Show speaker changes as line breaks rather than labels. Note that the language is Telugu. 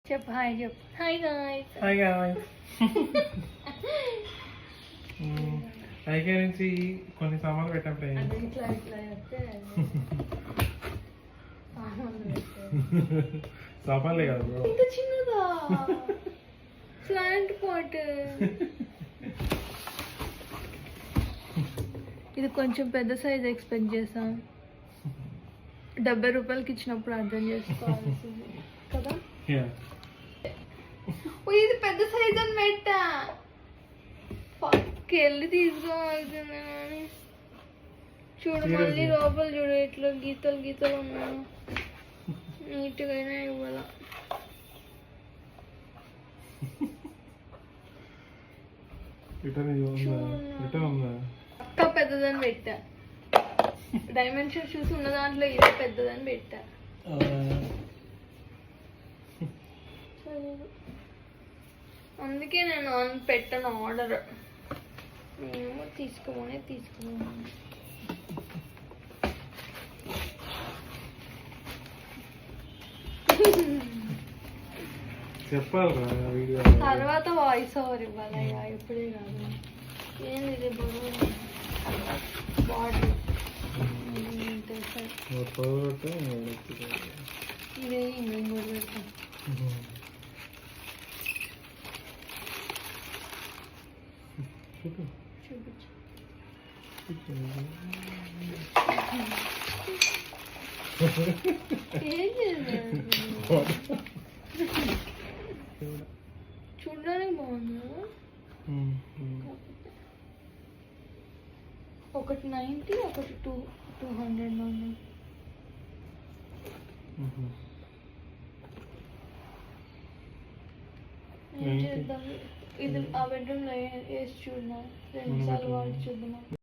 చెప్పు హాయ్ చెప్పు. Hi guys.
Hi guys. IK నుంచి కొన్ని సామాన్లు పెట్టాం ఫ్రెండ్స్.
అంటే ఇట్లా ఇట్లా చెప్తే
సామాన్లే కదా బ్రో.
ఇంత చిన్నదా ప్లాంట్ పాట్. ఇది కొంచెం పెద్ద సైజ్ ఎక్స్పెక్ట్ చేసాం. 70 రూపాయలకి ఇచ్చినప్పుడు అర్థం చేసుకోవాల్సింది కదా. ఇది పెద్ద సైజ్ అని పెట్టా. పక్కకి వెళ్ళి తీసుకోవాల్సిందే. కానీ చూడు మళ్ళీ లోపల చూడు ఇట్లా గీతలు గీతలు ఉన్నాను. నీట్గా అయినా ఇవ్వాల. పక్క పెద్దదని పెట్టా. డైమెన్షన్ చూసి ఉన్న దాంట్లో ఇది పెద్దదని పెట్టా. అందుకే నేను పెట్టాను ఆర్డర్. నేను తీసుకోమని
చెప్పాలి
తర్వాత వాయిస్ ఓవర్ ఇవ్వాలి. ఎప్పుడే కాదు. ఏంది ఇది బరువు బాటిల్. ఇదే ఇంకో పెడతాం. చూపించు. ఏం చేయాలి? చూడడానికి బాగుంది. ఒకటి 90, ఒకటి 200 ఉంది. ఏం చేద్దాం? ఇది ఆ బెడ్రూమ్లో వేసి చూద్దాం. 2 సార్లు వాడి చూద్దాం.